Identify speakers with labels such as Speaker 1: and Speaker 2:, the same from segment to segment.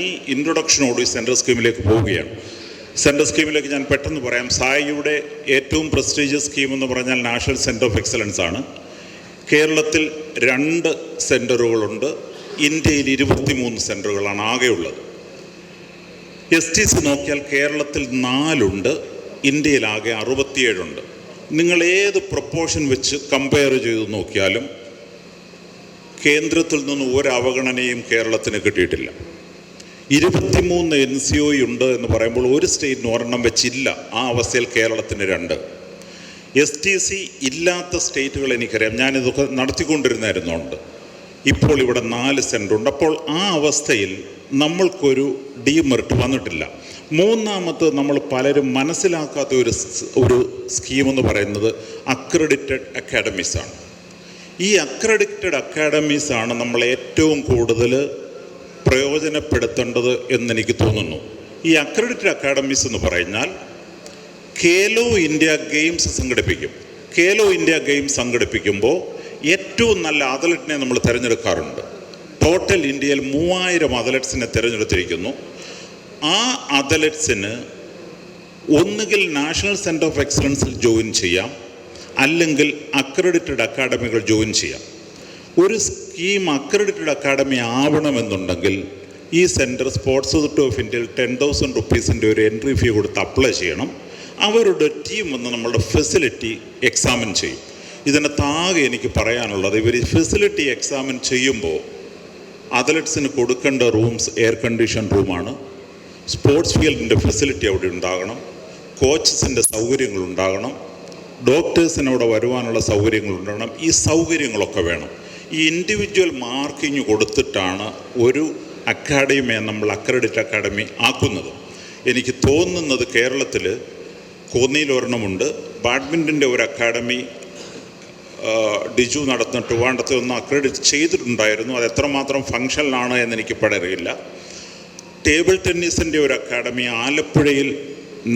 Speaker 1: ഈ ഇൻട്രൊഡക്ഷനോട് ഈ സെൻട്രൽ സ്കീമിലേക്ക് പോവുകയാണ്. സെൻട്രൽ സ്കീമിലേക്ക് ഞാൻ പെട്ടെന്ന് പറയാം. സായിയുടെ ഏറ്റവും പ്രസ്റ്റീജിയസ് സ്കീം എന്ന് പറഞ്ഞാൽ നാഷണൽ സെൻറ്റർ ഓഫ് എക്സലൻസ് ആണ്. കേരളത്തിൽ 2 സെൻറ്ററുകളുണ്ട്. ഇന്ത്യയിൽ 23 സെൻറ്ററുകളാണ് ആകെയുള്ളത്. STC നോക്കിയാൽ കേരളത്തിൽ 4 ഉണ്ട്, ഇന്ത്യയിലാകെ 67 ഉണ്ട്. നിങ്ങൾ ഏത് പ്രൊപ്പോർഷൻ വെച്ച് കമ്പയർ ചെയ്ത് നോക്കിയാലും കേന്ദ്രത്തിൽ നിന്ന് ഒരു അവഗണനയും കേരളത്തിന് കിട്ടിയിട്ടില്ല. 23 NCO ഉണ്ട് എന്ന് പറയുമ്പോൾ ഒരു സ്റ്റേറ്റിന് ഒരെണ്ണം വെച്ചില്ല. ആ അവസ്ഥയിൽ കേരളത്തിന് 2. STC ഇല്ലാത്ത സ്റ്റേറ്റുകൾ എനിക്കറിയാം, ഞാനിതൊക്കെ നടത്തിക്കൊണ്ടിരുന്നായിരുന്നുണ്ട്. ഇപ്പോൾ ഇവിടെ 4 സെൻറ്ററുണ്ട്. അപ്പോൾ ആ അവസ്ഥയിൽ നമ്മൾക്കൊരു ഡീമെറിറ്റ് വന്നിട്ടില്ല. മൂന്നാമത് നമ്മൾ പലരും മനസ്സിലാക്കാത്ത ഒരു സ്കീമെന്ന് പറയുന്നത് അക്രഡിറ്റഡ് അക്കാഡമീസാണ്. ഈ അക്രഡിറ്റഡ് അക്കാഡമീസാണ് നമ്മൾ ഏറ്റവും കൂടുതൽ പ്രയോജനപ്പെടുത്തേണ്ടത് എന്നെനിക്ക് തോന്നുന്നു. ഈ അക്രഡിറ്റഡ് അക്കാഡമീസ് എന്ന് പറഞ്ഞാൽ ഖേലോ ഇന്ത്യ ഗെയിംസ് സംഘടിപ്പിക്കും. ഖേലോ ഇന്ത്യ ഗെയിംസ് സംഘടിപ്പിക്കുമ്പോൾ ഏറ്റവും നല്ല അത്ലറ്റിനെ നമ്മൾ തിരഞ്ഞെടുക്കാറുണ്ട്. ടോട്ടൽ ഇന്ത്യയിൽ 3000 അത്ലറ്റ്സിനെ തിരഞ്ഞെടുത്തിരിക്കുന്നു. ആ അത്ലറ്റ്സിന് ഒന്നുകിൽ നാഷണൽ സെൻറ്റർ ഓഫ് എക്സലൻസിൽ ജോയിൻ ചെയ്യാം, അല്ലെങ്കിൽ അക്രഡിറ്റഡ് അക്കാഡമികൾ ജോയിൻ ചെയ്യാം. ഒരു സ്കീം അക്രഡിറ്റഡ് അക്കാഡമി ആവണമെന്നുണ്ടെങ്കിൽ ഈ സെൻറ്റർ സ്പോർട്സ് അതോറിറ്റി ഓഫ് ഇന്ത്യയിൽ 10,000 റുപ്പീസിൻ്റെ ഒരു എൻട്രി ഫീ കൊടുത്ത് അപ്ലൈ ചെയ്യണം. അവരുടെ ടീം വന്ന് നമ്മളുടെ ഫെസിലിറ്റി എക്സാമിൻ ചെയ്യും. ഇതിനകത്താകെ എനിക്ക് പറയാനുള്ളത്, ഇവർ ഫെസിലിറ്റി എക്സാമിൻ ചെയ്യുമ്പോൾ അത്ലറ്റ്സിന് കൊടുക്കേണ്ട റൂംസ് എയർ കണ്ടീഷൻ റൂമാണ്. സ്പോർട്സ് ഫീൽഡിൻ്റെ ഫെസിലിറ്റി അവിടെ ഉണ്ടാകണം, കോച്ചസിൻ്റെ സൗകര്യങ്ങൾ ഉണ്ടാകണം, ഡോക്ടേഴ്സിന് അവിടെ വരുവാനുള്ള സൗകര്യങ്ങൾ ഉണ്ടാകണം. ഈ സൗകര്യങ്ങളൊക്കെ വേണം. ഈ ഇൻഡിവിജ്വൽ മാർക്കിങ് കൊടുത്തിട്ടാണ് ഒരു അക്കാഡമിയെ നമ്മൾ അക്രഡിറ്റ് അക്കാഡമി ആക്കുന്നത്. എനിക്ക് തോന്നുന്നത് കേരളത്തിൽ കോന്നിയിൽ ഒരെണ്ണമുണ്ട്. ബാഡ്മിൻ്റൻ്റെ ഒരു അക്കാഡമി ഡിജു നടത്തുന്ന ട്രിവാൻഡ്രത്തെ ഒന്ന് അക്രഡിറ്റ് ചെയ്തിട്ടുണ്ടായിരുന്നു. അത് എത്രമാത്രം ഫങ്ഷനിലാണ് എന്നെനിക്ക് അറിയില്ല. ടേബിൾ ടെന്നീസിൻ്റെ ഒരു അക്കാഡമി ആലപ്പുഴയിൽ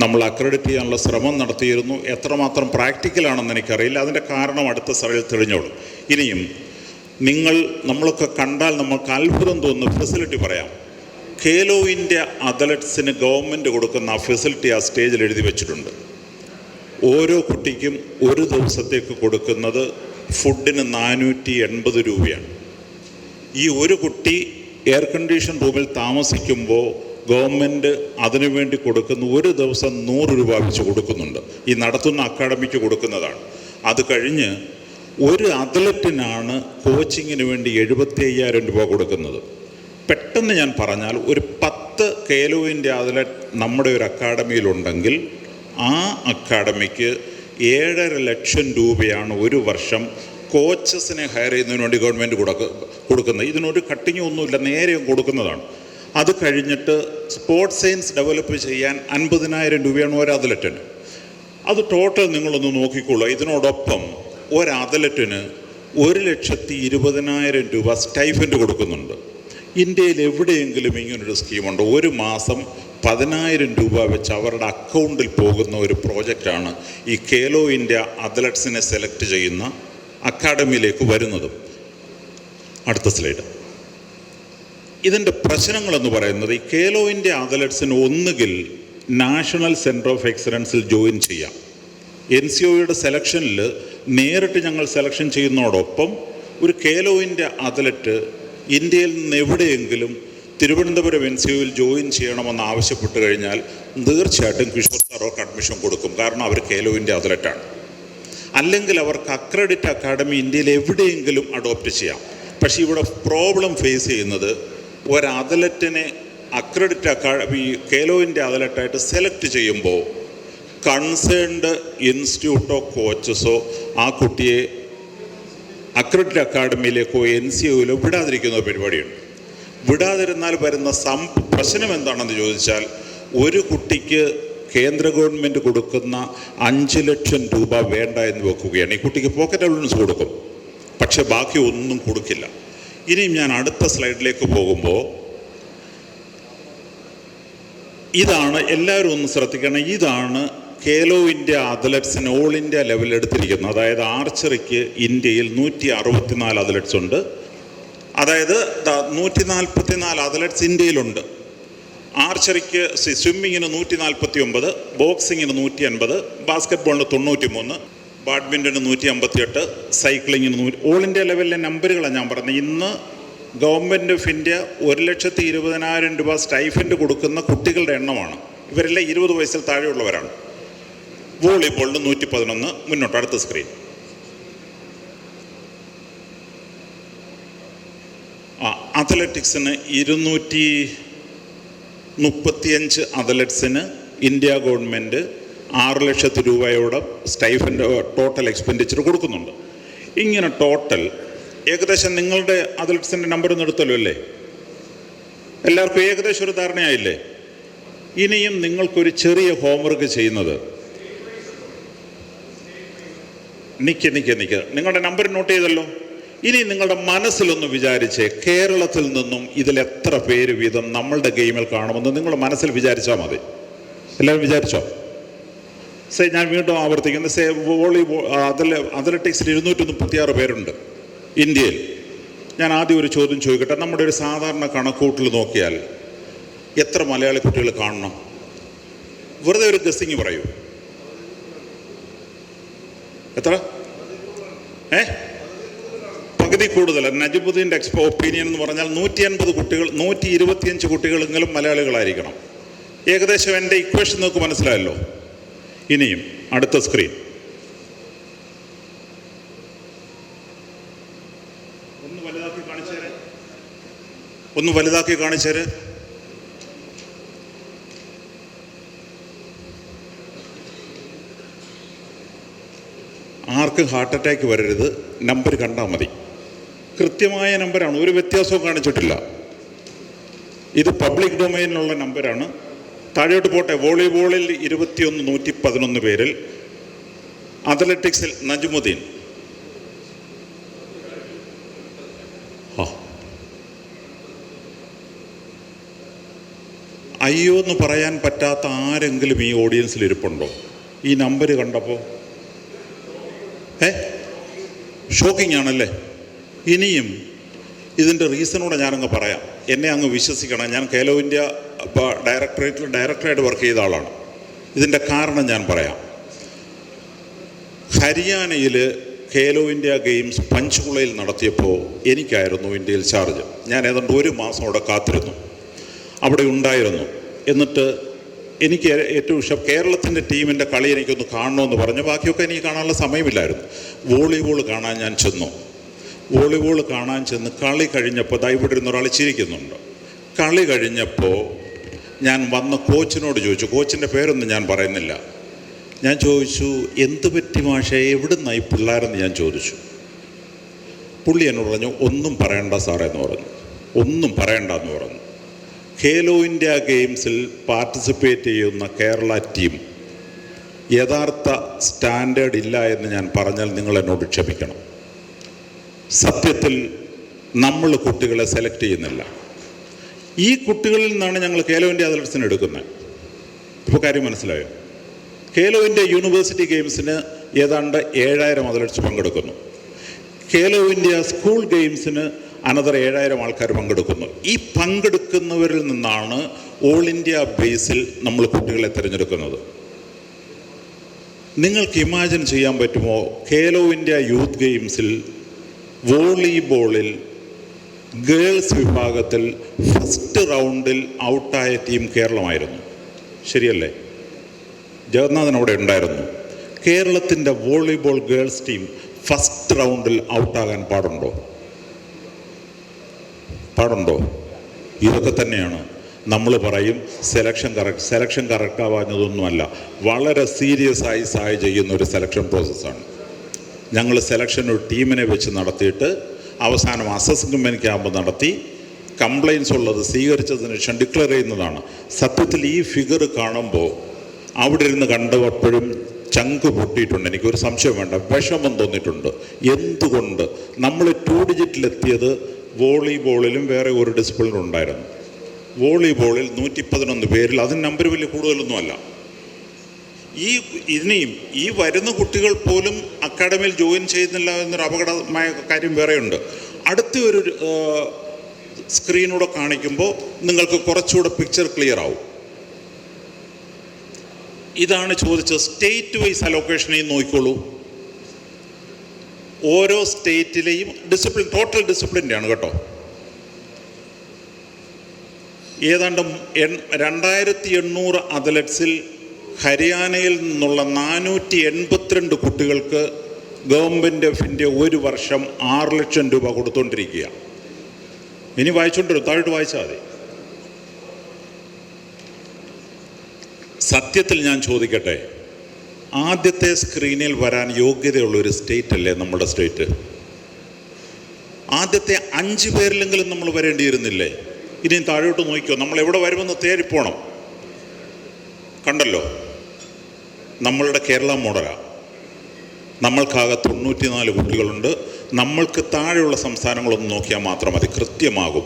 Speaker 1: നമ്മൾ അക്രഡിറ്റ് ചെയ്യാനുള്ള ശ്രമം നടത്തിയിരുന്നു. എത്രമാത്രം പ്രാക്ടിക്കലാണെന്ന് എനിക്കറിയില്ല. അതിൻ്റെ കാരണം അടുത്ത സ്ഥലത്തിൽ തെളിഞ്ഞോളും. ഇനിയും നമ്മളൊക്കെ കണ്ടാൽ നമുക്ക് അത്ഭുതം തോന്നുന്ന ഫെസിലിറ്റി പറയാം. ഖേലോ ഇന്ത്യ അത്ലറ്റ്സിന് ഗവൺമെൻറ് കൊടുക്കുന്ന ആ ഫെസിലിറ്റി ആ സ്റ്റേജിൽ എഴുതി വെച്ചിട്ടുണ്ട്. ഓരോ കുട്ടിക്കും ഒരു ദിവസത്തേക്ക് കൊടുക്കുന്നത് ഫുഡിന് 480 രൂപയാണ്. ഈ ഒരു കുട്ടി എയർ കണ്ടീഷൻ റൂമിൽ താമസിക്കുമ്പോൾ ഗവൺമെൻറ് അതിനുവേണ്ടി കൊടുക്കുന്ന ഒരു ദിവസം 100 രൂപ വെച്ച് കൊടുക്കുന്നുണ്ട്. ഈ നടത്തുന്ന അക്കാഡമിക്ക് കൊടുക്കുന്നതാണ്. അത് കഴിഞ്ഞ് ഒരു അത്ലറ്റിനാണ് കോച്ചിങ്ങിന് വേണ്ടി 75,000 രൂപ കൊടുക്കുന്നത്. പെട്ടെന്ന് ഞാൻ പറഞ്ഞാൽ ഒരു 10 ഖേലോ ഇന്ത്യ അത്ലറ്റ് നമ്മുടെ ഒരു അക്കാഡമിയിലുണ്ടെങ്കിൽ ആ അക്കാഡമിക്ക് 7.5 ലക്ഷം രൂപയാണ് ഒരു വർഷം കോച്ചസിനെ ഹയർ ചെയ്യുന്നതിന് വേണ്ടി ഗവൺമെൻറ് കൊടുക്കുന്നത്. ഇതിനൊരു കട്ടിങ് ഒന്നുമില്ല, നേരെ കൊടുക്കുന്നതാണ്. അത് കഴിഞ്ഞിട്ട് സ്പോർട്സ് സയൻസ് ഡെവലപ്പ് ചെയ്യാൻ 50,000 രൂപയാണ് ഒരു അത്ലറ്റിന്. അത് ടോട്ടൽ നിങ്ങളൊന്ന് നോക്കിക്കോളൂ. ഇതിനോടൊപ്പം ഒരു അത്ലറ്റിന് 1,20,000 രൂപ സ്റ്റൈഫൻഡ് കൊടുക്കുന്നുണ്ട്. ഇന്ത്യയിൽ എവിടെയെങ്കിലും ഇങ്ങനൊരു സ്കീമുണ്ട്? ഒരു മാസം 10,000 രൂപ വെച്ച് അവരുടെ അക്കൗണ്ടിൽ പോകുന്ന ഒരു പ്രോജക്റ്റാണ് ഈ ഖേലോ ഇന്ത്യ അത്ലറ്റ്സിനെ സെലക്ട് ചെയ്യുന്ന അക്കാഡമിയിലേക്ക് വരുന്നതും. അടുത്ത സ്ലൈഡ്. ഇതിൻ്റെ പ്രശ്നങ്ങളെന്ന് പറയുന്നത്, ഈ ഖേലോ ഇന്ത്യ അത്ലറ്റ്സിന് ഒന്നുകിൽ നാഷണൽ സെൻറ്റർ ഓഫ് എക്സലൻസിൽ ജോയിൻ ചെയ്യാം. NCOയുടെ സെലക്ഷനിൽ നേരിട്ട് ഞങ്ങൾ സെലക്ഷൻ ചെയ്യുന്നതോടൊപ്പം ഒരു ഖേലോ ഇന്ത്യ അത്ലറ്റ് ഇന്ത്യയിൽ നിന്ന് എവിടെയെങ്കിലും തിരുവനന്തപുരം NCOയിൽ ജോയിൻ ചെയ്യണമെന്ന് ആവശ്യപ്പെട്ട് കഴിഞ്ഞാൽ തീർച്ചയായിട്ടും കിഷോർ സാറോക്ക് അഡ്മിഷൻ കൊടുക്കും. കാരണം അവർ ഖേലോ ഇന്ത്യ അത്ലറ്റാണ്. അല്ലെങ്കിൽ അവർക്ക് അക്രഡിറ്റ് അക്കാഡമി ഇന്ത്യയിൽ എവിടെയെങ്കിലും അഡോപ്റ്റ് ചെയ്യാം. പക്ഷേ ഇവിടെ പ്രോബ്ലം ഫേസ് ചെയ്യുന്നത്, ഒരു അത്ലറ്റിനെ അക്രഡിറ്റ് അക്കാഡമി ഖേലോ ഇന്ത്യ അത്ലറ്റായിട്ട് സെലക്ട് ചെയ്യുമ്പോൾ കൺസേൺഡ് ഇൻസ്റ്റിറ്റ്യൂട്ടോ കോച്ചസോ ആ കുട്ടിയെ അക്രഡിറ്റ് അക്കാഡമിയിലേക്കോ NCOയിലോ വിടാതിരിക്കുന്ന പരിപാടിയുണ്ട്. വിടാതിരുന്നാൽ വരുന്ന പ്രശ്നം എന്താണെന്ന് ചോദിച്ചാൽ, ഒരു കുട്ടിക്ക് കേന്ദ്ര ഗവൺമെൻറ് കൊടുക്കുന്ന 5 ലക്ഷം രൂപ വേണ്ട എന്ന് വെക്കുകയാണ്. ഈ കുട്ടിക്ക് പോക്കറ്റ് അലവൻസ് കൊടുക്കും, പക്ഷെ ബാക്കി ഒന്നും കൊടുക്കില്ല. ഇനിയും ഞാൻ അടുത്ത സ്ലൈഡിലേക്ക് പോകുമ്പോൾ, ഇതാണ് എല്ലാവരും ഒന്ന് ശ്രദ്ധിക്കണം. ഇതാണ് ഖേലോ ഇന്ത്യ അത്ലറ്റ്സിന് ഓൾ ഇന്ത്യ ലെവലിൽ എടുത്തിരിക്കുന്നത്. അതായത് ആർച്ചറിക്ക് ഇന്ത്യയിൽ 164 അത്ലറ്റ്സ് ഉണ്ട്. അതായത് 144 അത്ലറ്റ്സ് ഇന്ത്യയിലുണ്ട്. ആർച്ചറിക്ക് സ്വിമ്മിങ്ങിന് 149, ബോക്സിങ്ങിന് 150, ബാസ്കറ്റ് ബോളിന് 93, ബാഡ്മിൻ്റന് 158, സൈക്ലിങ്ങിന് 100. ഓൾ ഇന്ത്യ ലെവലിലെ നമ്പറുകളാണ് ഞാൻ പറഞ്ഞത്. ഇന്ന് ഗവൺമെൻറ് ഓഫ് ഇന്ത്യ 1,20,000 രൂപ സ്റ്റൈഫൻഡ് കൊടുക്കുന്ന കുട്ടികളുടെ എണ്ണമാണ്. ഇവരെല്ലാം 20 വയസ്സിൽ താഴെയുള്ളവരാണ്. വോളിബോളിന് 111. മുന്നോട്ട് അടുത്ത സ്ക്രീൻ. അത്ലറ്റിക്സിന് 235 അത്ലറ്റ്സിന് ഇന്ത്യ ഗവൺമെൻറ് 6 ലക്ഷത്തി രൂപയോടെ സ്റ്റൈഫൻഡ് ടോട്ടൽ എക്സ്പെൻഡിച്ചർ കൊടുക്കുന്നുണ്ട്. ഇങ്ങനെ ടോട്ടൽ ഏകദേശം നിങ്ങളുടെ അത്ലറ്റ്സിൻ്റെ നമ്പർ ഒന്നും എടുത്തല്ലോ അല്ലേ? എല്ലാവർക്കും ഏകദേശം ഒരു ധാരണയായില്ലേ? ഇനിയും നിങ്ങൾക്കൊരു ചെറിയ ഹോംവർക്ക് ചെയ്യുന്നത്, നിൽക്ക് നിങ്ങളുടെ നമ്പർ നോട്ട് ചെയ്തല്ലോ. ഇനി നിങ്ങളുടെ മനസ്സിലൊന്ന് വിചാരിച്ചേ, കേരളത്തിൽ നിന്നും ഇതിലെത്ര പേര് വീതം നമ്മളുടെ ഗെയിമിൽ കാണുമെന്ന് നിങ്ങൾ മനസ്സിൽ വിചാരിച്ചാൽ മതി. എല്ലാവരും വിചാരിച്ചോ? ഞാൻ വീണ്ടും ആവർത്തിക്കുന്നു. വോളിബോൾ അത്ലറ്റിക്സിൽ 236 പേരുണ്ട് ഇന്ത്യയിൽ. ഞാൻ ആദ്യം ഒരു ചോദ്യം ചോദിക്കട്ടെ. നമ്മുടെ ഒരു സാധാരണ കണക്കൂട്ടിൽ നോക്കിയാൽ എത്ര മലയാളി കുട്ടികൾ കാണണം? വെറുതെ ഒരു ഗസ്സിങ് പറയൂ. എത്ര? പകുതി കൂടുതൽ. നജിബുദ്ദീൻ്റെ ഒപ്പീനിയൻ എന്ന് പറഞ്ഞാൽ 150 കുട്ടികൾ, 125 കുട്ടികളെങ്കിലും മലയാളികളായിരിക്കണം. ഏകദേശം എൻ്റെ ഇക്വേഷൻ നിങ്ങൾക്ക് മനസ്സിലായല്ലോ. ഇനിയും അടുത്ത സ്ക്രീൻ. ഒന്ന് വലുതാക്കി കാണിച്ചേര്. ആർക്കും ഹാർട്ട് അറ്റാക്ക് വരരുത്. നമ്പർ കണ്ടാൽ മതി. കൃത്യമായ നമ്പറാണ്, ഒരു വ്യത്യാസവും കാണിച്ചിട്ടില്ല. ഇത് പബ്ലിക് ഡൊമൈനിലുള്ള നമ്പറാണ്. താഴോട്ട് പോട്ടെ. വോളിബോളിൽ 111 പേരിൽ, അത്ലറ്റിക്സിൽ നജ്മുദ്ദീൻ അയ്യോ എന്ന് പറയാൻ പറ്റാത്ത ആരെങ്കിലും ഈ ഓഡിയൻസിൽ ഇരിപ്പുണ്ടോ ഈ നമ്പർ കണ്ടപ്പോൾ? ഷോക്കിംഗ് ആണല്ലേ? ഇനിയും ഇതിൻ്റെ റീസണൂടെ ഞാനങ്ങ് പറയാം. എന്നെ അങ്ങ് വിശ്വസിക്കണം. ഞാൻ ഖേലോ ഇന്ത്യ ഡയറക്ടറായിട്ട് വർക്ക് ചെയ്ത ആളാണ്. ഇതിൻ്റെ കാരണം ഞാൻ പറയാം. ഹരിയാനയിൽ ഖേലോ ഇന്ത്യ ഗെയിംസ് പഞ്ച്കുളയിൽ നടത്തിയപ്പോൾ എനിക്കായിരുന്നു ഇന്ത്യയിൽ ചാർജ്. ഞാൻ ഏതാണ്ട് 1 മാസം അവിടെ കാത്തിരുന്നു, അവിടെ ഉണ്ടായിരുന്നു. എന്നിട്ട് എനിക്ക് ഏറ്റവും ഇഷ്ടം കേരളത്തിൻ്റെ ടീമിൻ്റെ കളി എനിക്കൊന്ന് കാണണമെന്ന് പറഞ്ഞു. ബാക്കിയൊക്കെ എനിക്ക് കാണാനുള്ള സമയമില്ലായിരുന്നു. വോളിബോൾ കാണാൻ ഞാൻ ചെന്നു. വോളിബോൾ കാണാൻ ചെന്ന് കളി കഴിഞ്ഞപ്പോൾ ഇവിടെ ഇരുന്ന ഒരാൾ ചിരിക്കുന്നുണ്ട്. കളി കഴിഞ്ഞപ്പോൾ ഞാൻ വന്ന കോച്ചിനോട് ചോദിച്ചു. കോച്ചിൻ്റെ പേരൊന്നും ഞാൻ പറയുന്നില്ല. ഞാൻ ചോദിച്ചു, എന്ത് പറ്റി മാഷേ, എവിടുന്നായി പിള്ളേരെന്ന് ഞാൻ ചോദിച്ചു. പുള്ളി എന്നോട് പറഞ്ഞു, ഒന്നും പറയണ്ട സാറേ എന്ന് പറഞ്ഞു. ഒന്നും പറയണ്ടെന്ന് പറഞ്ഞു. ഖേലോ ഇന്ത്യ ഗെയിംസിൽ പാർട്ടിസിപ്പേറ്റ് ചെയ്യുന്ന കേരള ടീം യഥാർത്ഥ സ്റ്റാൻഡേർഡ് ഇല്ല എന്ന് ഞാൻ പറഞ്ഞാൽ നിങ്ങൾ എന്നോട് ക്ഷമിക്കണം. സത്യത്തിൽ നമ്മൾ കുട്ടികളെ സെലക്ട് ചെയ്യുന്നില്ല. ഈ കുട്ടികളിൽ നിന്നാണ് ഞങ്ങൾ ഖേലോ ഇന്ത്യ അത്ലറ്റ്സിന് എടുക്കുന്നത്. ഇപ്പോൾ കാര്യം മനസ്സിലായോ? ഖേലോ ഇന്ത്യ യൂണിവേഴ്സിറ്റി ഗെയിംസിന് ഏതാണ്ട് 7000 അത്ലറ്റ്സ് പങ്കെടുക്കുന്നു. ഖേലോ ഇന്ത്യ സ്കൂൾ ഗെയിംസിന് അനദർ 7000 ആൾക്കാർ പങ്കെടുക്കുന്നു. ഈ പങ്കെടുക്കുന്നവരിൽ നിന്നാണ് ഓൾ ഇന്ത്യ ബേസിൽ നമ്മൾ കുട്ടികളെ തിരഞ്ഞെടുക്കുന്നത്. നിങ്ങൾക്ക് ഇമാജിൻ ചെയ്യാൻ പറ്റുമോ? ഖേലോ ഇന്ത്യ യൂത്ത് ഗെയിംസിൽ വോളിബോളിൽ ഗേൾസ് വിഭാഗത്തിൽ ഫസ്റ്റ് റൗണ്ടിൽ ഔട്ടായ ടീം കേരളമായിരുന്നു. ശരിയല്ലേ? ജഗന്നാഥൻ അവിടെ ഉണ്ടായിരുന്നു. കേരളത്തിൻ്റെ വോളിബോൾ ഗേൾസ് ടീം ഫസ്റ്റ് റൗണ്ടിൽ ഔട്ടാകാൻ പാടുണ്ടോ? ഇതൊക്കെ തന്നെയാണ് നമ്മൾ പറയും സെലക്ഷൻ കറക്റ്റ് ആവാഞ്ഞതൊന്നുമല്ല. വളരെ സീരിയസ് ആയി സഹായം ചെയ്യുന്ന ഒരു സെലക്ഷൻ പ്രോസസ്സാണ്. ഞങ്ങൾ സെലക്ഷൻ ഒരു ടീമിനെ വെച്ച് നടത്തിയിട്ട് അവസാനം അസസ്മെൻറ്റ് ക്യാമ്പ് നടത്തി കംപ്ലയിൻസ് ഉള്ളത് സ്വീകരിച്ചതിന് ശേഷം ഡിക്ലെയർ ചെയ്യുന്നതാണ്. സത്യത്തിൽ ഈ ഫിഗർ കാണുമ്പോൾ അവിടെ ഇരുന്ന് കണ്ടപ്പോഴും ചങ്ക് പൊട്ടിയിട്ടുണ്ട്. എനിക്കൊരു സംശയം വേണ്ട, വിഷമം തോന്നിയിട്ടുണ്ട്. എന്തുകൊണ്ട് നമ്മൾ 2 ഡിജിറ്റിലെത്തിയത്? വോളിബോളിലും വേറെ ഒരു ഡിസിപ്ലിനും ഉണ്ടായിരുന്നു. വോളിബോളിൽ 111 പേരിൽ, അതിന് നമ്പർ വലിയ കൂടുതലൊന്നുമല്ല. ഇനിയും ഈ വരുന്ന കുട്ടികൾ പോലും അക്കാഡമിയിൽ ജോയിൻ ചെയ്യുന്നില്ല എന്നൊരു അപകടമായ കാര്യം വേറെയുണ്ട്. അടുത്ത ഒരു സ്ക്രീനൂടെ കാണിക്കുമ്പോൾ നിങ്ങൾക്ക് കുറച്ചുകൂടെ പിക്ചർ ക്ലിയർ ആവും. ഇതാണ് ചോദിച്ചത്. സ്റ്റേറ്റ് വൈസ് അലോക്കേഷനെയും നോക്കിക്കോളൂ. ഓരോ സ്റ്റേറ്റിലെയും ഡിസിപ്ലിൻ, ടോട്ടൽ ഡിസിപ്ലിൻ്റെ ആണ് കേട്ടോ. ഏതാണ്ട് 2800 അത്ലറ്റ്സിൽ ഹരിയാനയിൽ നിന്നുള്ള 482 കുട്ടികൾക്ക് ഗവൺമെൻറ് ഓഫ് ഇന്ത്യ ഒരു വർഷം 6 ലക്ഷം രൂപ കൊടുത്തുകൊണ്ടിരിക്കുക. ഇനി വായിച്ചുകൊണ്ടിരും, താഴോട്ട് വായിച്ചാൽ മതി. സത്യത്തിൽ ഞാൻ ചോദിക്കട്ടെ, ആദ്യത്തെ സ്ക്രീനിൽ വരാൻ യോഗ്യതയുള്ളൊരു സ്റ്റേറ്റ് അല്ലേ നമ്മുടെ സ്റ്റേറ്റ്? ആദ്യത്തെ 5 പേരിലെങ്കിലും നമ്മൾ വരേണ്ടിയിരുന്നില്ലേ? ഇനിയും താഴോട്ട് നോക്കിക്കോ, നമ്മൾ എവിടെ വരുമെന്ന് തേടിപ്പോണം. കണ്ടല്ലോ, നമ്മളുടെ കേരള മോഡലാണ്. നമ്മൾക്കാകെ 94 കുട്ടികളുണ്ട്. നമ്മൾക്ക് താഴെയുള്ള സംസ്ഥാനങ്ങളൊന്ന് നോക്കിയാൽ മാത്രം മതി, കൃത്യമാകും.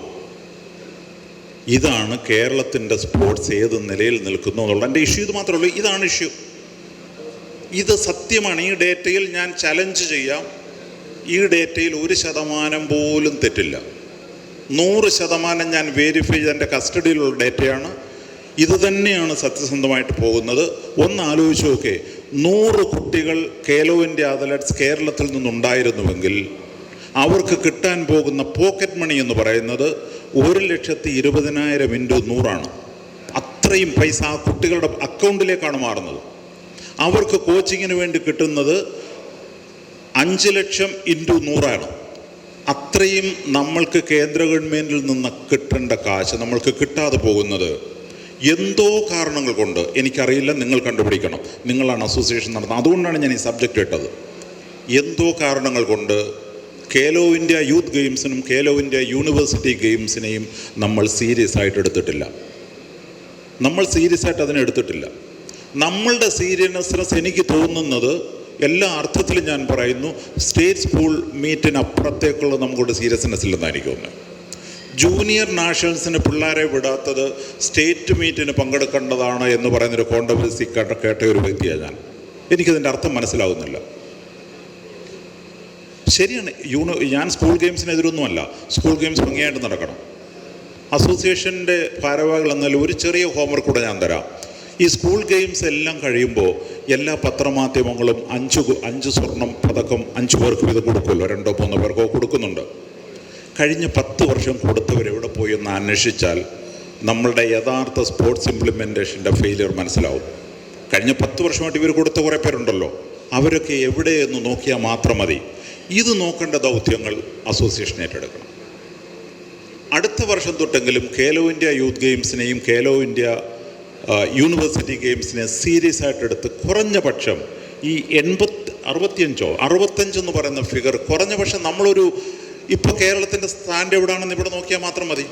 Speaker 1: ഇതാണ് കേരളത്തിൻ്റെ സ്പോർട്സ് ഏത് നിലയിൽ നിൽക്കുന്നു എന്നുള്ള എൻ്റെ ഇഷ്യൂ. ഇത് മാത്രമേ ഉള്ളൂ, ഇതാണ് ഇഷ്യൂ. ഇത് സത്യമാണ്. ഈ ഡേറ്റയിൽ ഞാൻ ചലഞ്ച് ചെയ്യാം. ഈ ഡേറ്റയിൽ 1% പോലും തെറ്റില്ല. 100% ഞാൻ വേരിഫൈ ചെയ്ത് എൻ്റെ കസ്റ്റഡിയിലുള്ള ഡേറ്റയാണ്. ഇത് തന്നെയാണ് സത്യസന്ധമായിട്ട് പോകുന്നത്. ഒന്ന് ആലോചിച്ച് നോക്കേ, 100 കുട്ടികൾ ഖേലോ ഇന്ത്യ അത്ലറ്റ്സ് കേരളത്തിൽ നിന്നുണ്ടായിരുന്നുവെങ്കിൽ അവർക്ക് കിട്ടാൻ പോകുന്ന പോക്കറ്റ് മണി എന്ന് പറയുന്നത് 1,20,000 ഇൻറ്റു 100 അത്രയും പൈസ ആ കുട്ടികളുടെ അക്കൗണ്ടിലേക്കാണ് മാറുന്നത്. അവർക്ക് കോച്ചിങ്ങിന് വേണ്ടി കിട്ടുന്നത് 5 ലക്ഷം ഇൻറ്റു 100 അത്രയും നമ്മൾക്ക് കേന്ദ്ര ഗവൺമെൻറ്റിൽ നിന്ന് കിട്ടേണ്ട കാശ് നമ്മൾക്ക് കിട്ടാതെ പോകുന്നത് എന്തോ കാരണങ്ങൾ കൊണ്ട്, എനിക്കറിയില്ല, നിങ്ങൾ കണ്ടുപിടിക്കണം. നിങ്ങളാണ് അസോസിയേഷൻ നടത്തുന്നത്, അതുകൊണ്ടാണ് ഞാൻ ഈ സബ്ജക്റ്റ് ഇട്ടത്. എന്തോ കാരണങ്ങൾ കൊണ്ട് ഖേലോ ഇന്ത്യ യൂത്ത് ഗെയിംസിനും ഖേലോ ഇന്ത്യ യൂണിവേഴ്സിറ്റി ഗെയിംസിനെയും നമ്മൾ സീരിയസ് ആയിട്ട് എടുത്തിട്ടില്ല. അതിനെടുത്തിട്ടില്ല. നമ്മളുടെ സീരിയസ്നെസ് എനിക്ക് തോന്നുന്നത്, എല്ലാ അർത്ഥത്തിലും ഞാൻ പറയുന്നു, സ്റ്റേറ്റ് സ്കൂൾ മീറ്റിനപ്പുറത്തേക്കുള്ള നമുക്കൊരു സീരിയസ്നെസ് ഇല്ലെന്നാണ് എനിക്ക് തോന്നുന്നത്. ജൂനിയർ നാഷണൽസിന് പിള്ളേരെ വിടാത്തത് സ്റ്റേറ്റ് മീറ്റിന് പങ്കെടുക്കേണ്ടതാണ് എന്ന് പറയുന്നൊരു കോൺട്രവേഴ്സി കേട്ട ഒരു വ്യക്തിയാണ് ഞാൻ. എനിക്കതിൻ്റെ അർത്ഥം മനസ്സിലാകുന്നില്ല. ശരിയാണ്, ഞാൻ സ്കൂൾ ഗെയിംസിനെതിരൊന്നുമല്ല. സ്കൂൾ ഗെയിംസ് ഭംഗിയായിട്ട് നടക്കണം. അസോസിയേഷൻ്റെ ഭാരവാഹികൾ എന്നാൽ ഒരു ചെറിയ ഹോംവർക്ക് കൂടെ ഞാൻ തരാം. ഈ സ്കൂൾ ഗെയിംസ് എല്ലാം കഴിയുമ്പോൾ എല്ലാ പത്രമാധ്യമങ്ങളും 5 സ്വർണം പതക്കം 5 പേർക്ക് വീതം കൊടുക്കുമല്ലോ, 2-3 പേർക്കോ കൊടുക്കുന്നുണ്ട്. കഴിഞ്ഞ 10 വർഷം കൊടുത്തവരെവിടെ പോയി എന്ന് അന്വേഷിച്ചാൽ നമ്മളുടെ യഥാർത്ഥ സ്പോർട്സ് ഇംപ്ലിമെൻറ്റേഷൻ്റെ ഫെയിലിയർ മനസ്സിലാവും. കഴിഞ്ഞ 10 വർഷമായിട്ട് ഇവർ കൊടുത്ത കുറേ പേരുണ്ടല്ലോ, അവരൊക്കെ എവിടെയെന്ന് നോക്കിയാൽ മാത്രം മതി. ഇത് നോക്കേണ്ട ദൗത്യങ്ങൾ അസോസിയേഷൻ ഏറ്റെടുക്കണം. അടുത്ത വർഷം തൊട്ടെങ്കിലും ഖേലോ ഇന്ത്യ യൂത്ത് ഗെയിംസിനെയും ഖേലോ ഇന്ത്യ യൂണിവേഴ്സിറ്റി ഗെയിംസിനെ സീരിയസ് ആയിട്ടെടുത്ത് കുറഞ്ഞ പക്ഷം ഈ 65 എന്ന് പറയുന്ന ഫിഗർ കുറഞ്ഞ പക്ഷം നമ്മളൊരു, ഇപ്പോൾ കേരളത്തിൻ്റെ സ്റ്റാൻഡ് എവിടെയാണെന്ന് ഇവിടെ നോക്കിയാൽ മാത്രം മതി.